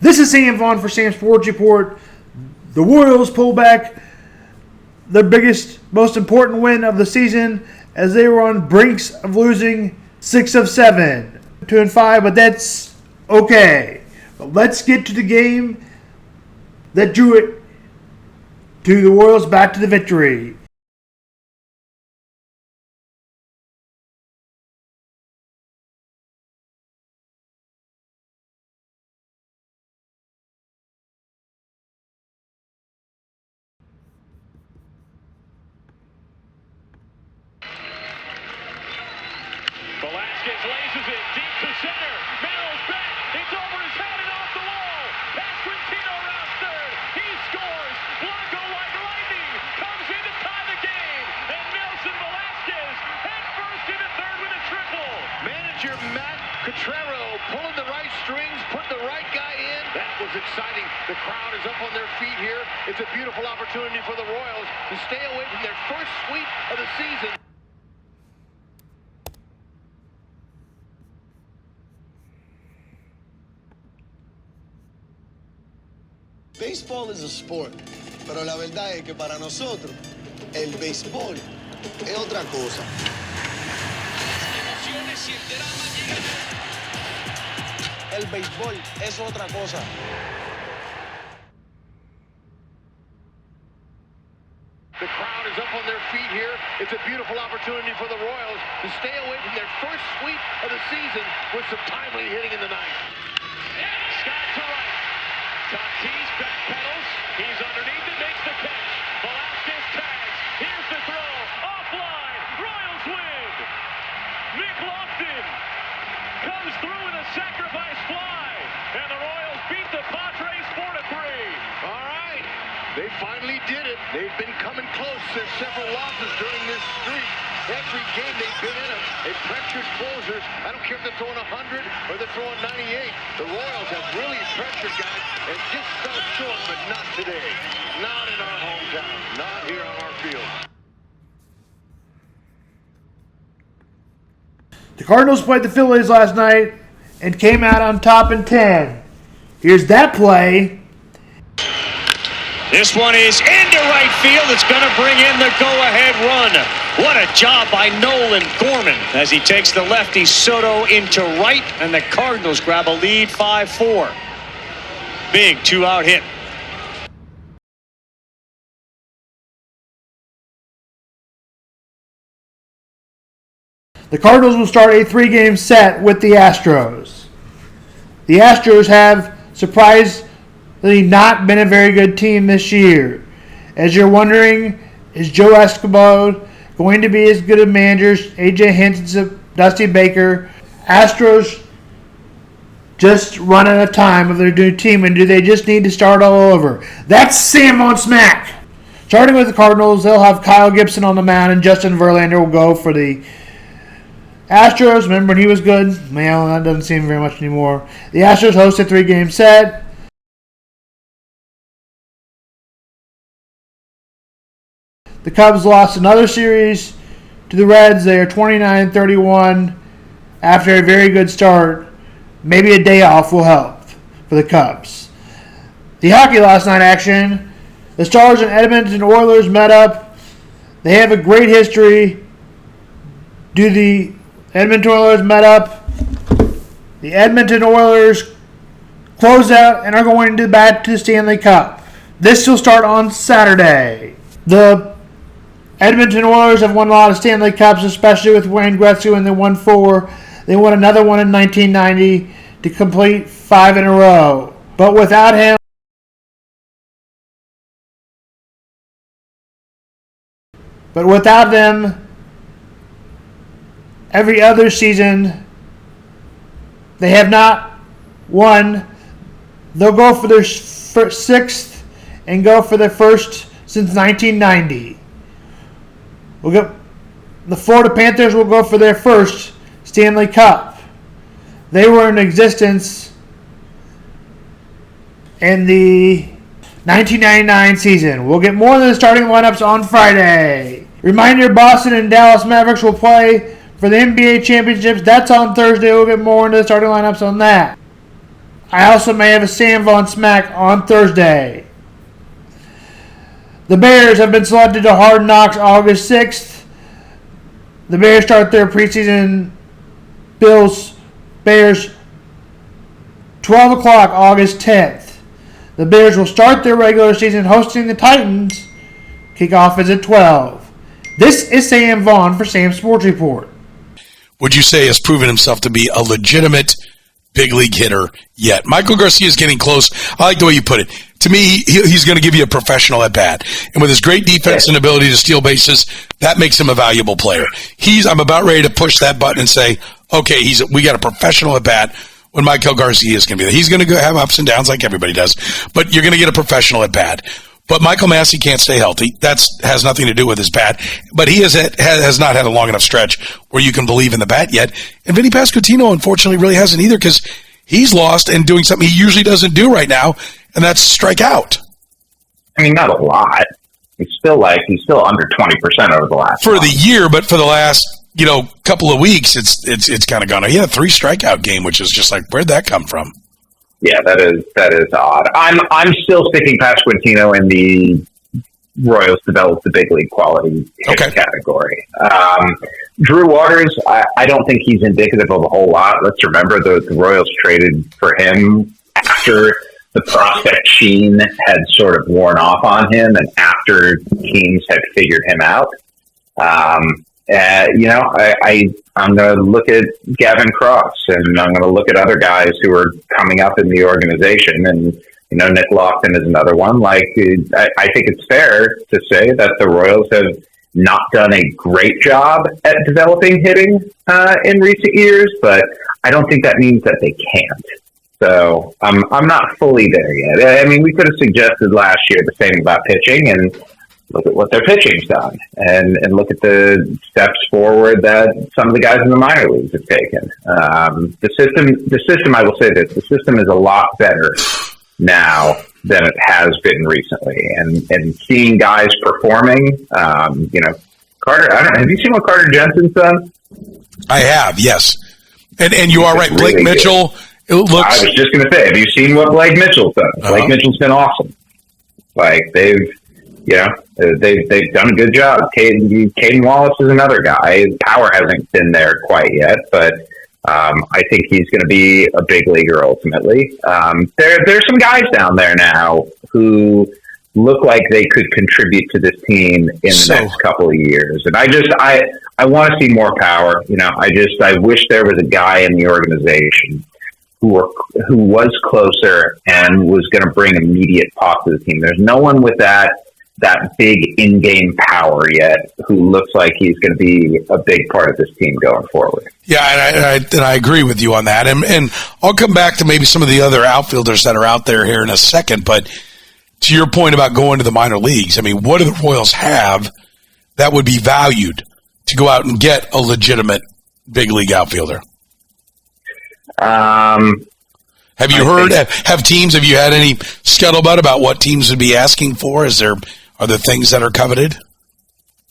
This is Sam Vaughn for Sam Sports Report. The Royals pull back their biggest, most important win of the season as they were on brinks of losing 6 of 7, 2-5, but that's okay. But let's get to the game that drew it to the Royals back to the victory. Velasquez laces it deep to center. Merrill's back. It's over his head and off the wall. Pasquantino rounds third. He scores. Blanco like lightning comes in to tie the game. And Nelson Velasquez head first into third with a triple. Manager Matt Cotrero pulling the right strings, putting the right guy in. That was exciting. The crowd is up on their feet here. It's a beautiful opportunity for the Royals to stay away from their first sweep of the season. Béisbol es un sport, pero la verdad es que para nosotros el béisbol es otra cosa. El béisbol es otra cosa. The crowd is up on their feet here. It's a beautiful opportunity for the Royals to stay away from their first sweep of the season with some timely hitting in the ninth. Scott to right. Tatis backpedals. He's underneath it, makes the catch. Velasquez tags. Here's the throw. Offline. Royals win. Nick Lofton comes through with a sacrifice fly. And the Royals beat the Padres 4-3. All right. They finally did it. They've been coming close. There's several losses during this streak. Every game they've been in them, they pressured closers. I don't care if they're throwing 100 or they're throwing 98. The Royals have really pressured guys and just fell short, but not today. Not in our hometown. Not here on our field. The Cardinals played the Phillies last night and came out on top in 10. Here's that play. This one is into right field. It's going to bring in the go-ahead run. What a job by Nolan Gorman as he takes the lefty Soto into right, and the Cardinals grab a lead 5-4. Big two-out hit. The Cardinals will start a 3-game set with the Astros. The Astros have surprisingly not been a very good team this year. As you're wondering, is Joe Escobar going to be as good a manager as A.J. Hinch and Dusty Baker? Astros just run out of time of their new team, and do they just need to start all over? That's Sam on Smack. Starting with the Cardinals, they'll have Kyle Gibson on the mound, and Justin Verlander will go for the Astros. Remember when he was good? Well, that doesn't seem very much anymore. The Astros host a 3-game set. The Cubs lost another series to the Reds. They are 29-31 after a very good start. Maybe a day off will help for the Cubs. The hockey last night action. The Stars and Edmonton Oilers met up. They have a great history. The Edmonton Oilers met up. The Edmonton Oilers close out and are going back to the Stanley Cup. This will start on Saturday. The Edmonton Oilers have won a lot of Stanley Cups, especially with Wayne Gretzky when they won 4. They won another one in 1990 to complete 5 in a row. But without him, them, every other season, they have not won. They'll go for their 6th and go for their first since 1990. The Florida Panthers will go for their first Stanley Cup. They were in existence in the 1999 season. We'll get more than the starting lineups on Friday. Reminder, Boston and Dallas Mavericks will play for the NBA championships. That's on Thursday. We'll get more into the starting lineups on that. I also may have a Sam Vaughn smack on Thursday. The Bears have been selected to Hard Knocks August 6th. The Bears start their preseason Bears 12 o'clock August 10th. The Bears will start their regular season hosting the Titans. Kickoff is at 12. This is Sam Vaughn for Sam's Sports Report. Would you say has proven himself to be a legitimate big league hitter yet? Michael Garcia is getting close. I like the way you put it. To me, he's going to give you a professional at bat. And with his great defense and ability to steal bases, that makes him a valuable player. I'm about ready to push that button and say, okay, we got a professional at bat when Michael Garcia is going to be there. He's going to have ups and downs like everybody does, but you're going to get a professional at bat. But Michael Massey can't stay healthy. That has nothing to do with his bat. But he has not had a long enough stretch where you can believe in the bat yet. And Vinny Pasquantino, unfortunately, really hasn't either because he's lost and doing something he usually doesn't do right now, and that's strike out. I mean, not a lot. He's still under 20% over the last for the year, but for the last couple of weeks, it's kind of gone. He had a 3 strikeout game, which is just like, where'd that come from? Yeah, that is odd. I'm still sticking Pasquantino in the Royals developed the big league quality category. Drew Waters, I don't think he's indicative of a whole lot. Let's remember the Royals traded for him after the prospect sheen had sort of worn off on him and after teams had figured him out. I'm going to look at Gavin Cross and I'm going to look at other guys who are coming up in the organization. And, Nick Lofton is another one. I think it's fair to say that the Royals have not done a great job at developing hitting in recent years, but I don't think that means that they can't. So I'm not fully there yet. I mean, we could have suggested last year the same about pitching, and look at what their pitching's done, and look at the steps forward that some of the guys in the minor leagues have taken. The system, I will say this, the system is a lot better now than it has been recently, and seeing guys performing, Carter, have you seen what Carter Jensen's done? I have, yes. And you are right. Blake really Mitchell, good. It looks. I was just going to say, have you seen what Blake Mitchell's done? Blake Mitchell's been awesome. They've done a good job. Caden Wallace is another guy. His power hasn't been there quite yet, but I think he's going to be a big leaguer ultimately. There's some guys down there now who look like they could contribute to this team in the next couple of years. And I want to see more power. I wish there was a guy in the organization who was closer and was going to bring immediate pop to the team. There's no one with that big in-game power yet who looks like he's going to be a big part of this team going forward. Yeah, and I agree with you on that. And I'll come back to maybe some of the other outfielders that are out there here in a second. But to your point about going to the minor leagues, I mean, what do the Royals have that would be valued to go out and get a legitimate big league outfielder? Have you heard? Have you had any scuttlebutt about what teams would be asking for? Are there things that are coveted?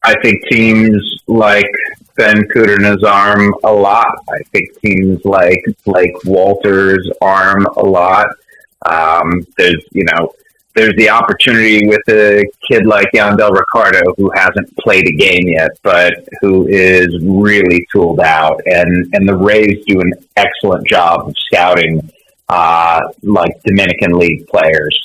I think teams like Ben Kuderna's arm a lot. I think teams like Blake Walters' arm a lot. There's the opportunity with a kid like Yandel Ricardo who hasn't played a game yet, but who is really tooled out. And the Rays do an excellent job of scouting Dominican League players.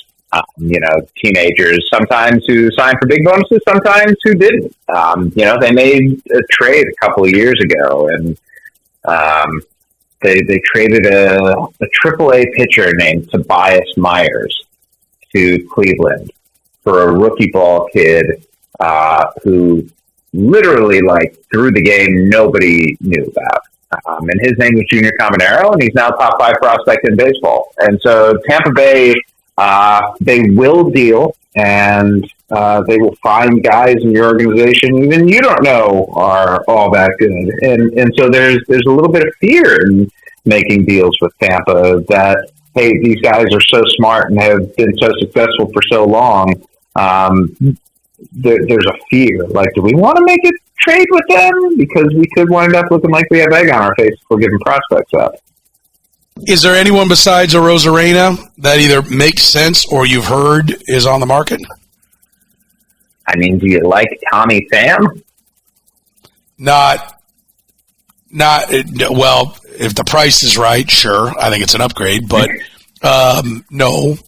Teenagers sometimes who signed for big bonuses, sometimes who didn't. They made a trade a couple of years ago, and they traded a AAA pitcher named Tobias Myers to Cleveland for a rookie ball kid who literally, through the game, nobody knew about. And his name was Junior Caminero, and he's now top 5 prospect in baseball. And so Tampa Bay, they will deal, and they will find guys in your organization even you don't know are all that good. And so there's a little bit of fear in making deals with Tampa that, hey, these guys are so smart and have been so successful for so long. There's a fear. Do we want to make a trade with them? Because we could wind up looking like we have egg on our face if we're giving prospects up. Is there anyone besides Arozarena that either makes sense or you've heard is on the market? I mean, do you like Tommy Pham? Not well. If the price is right, sure. I think it's an upgrade, but no.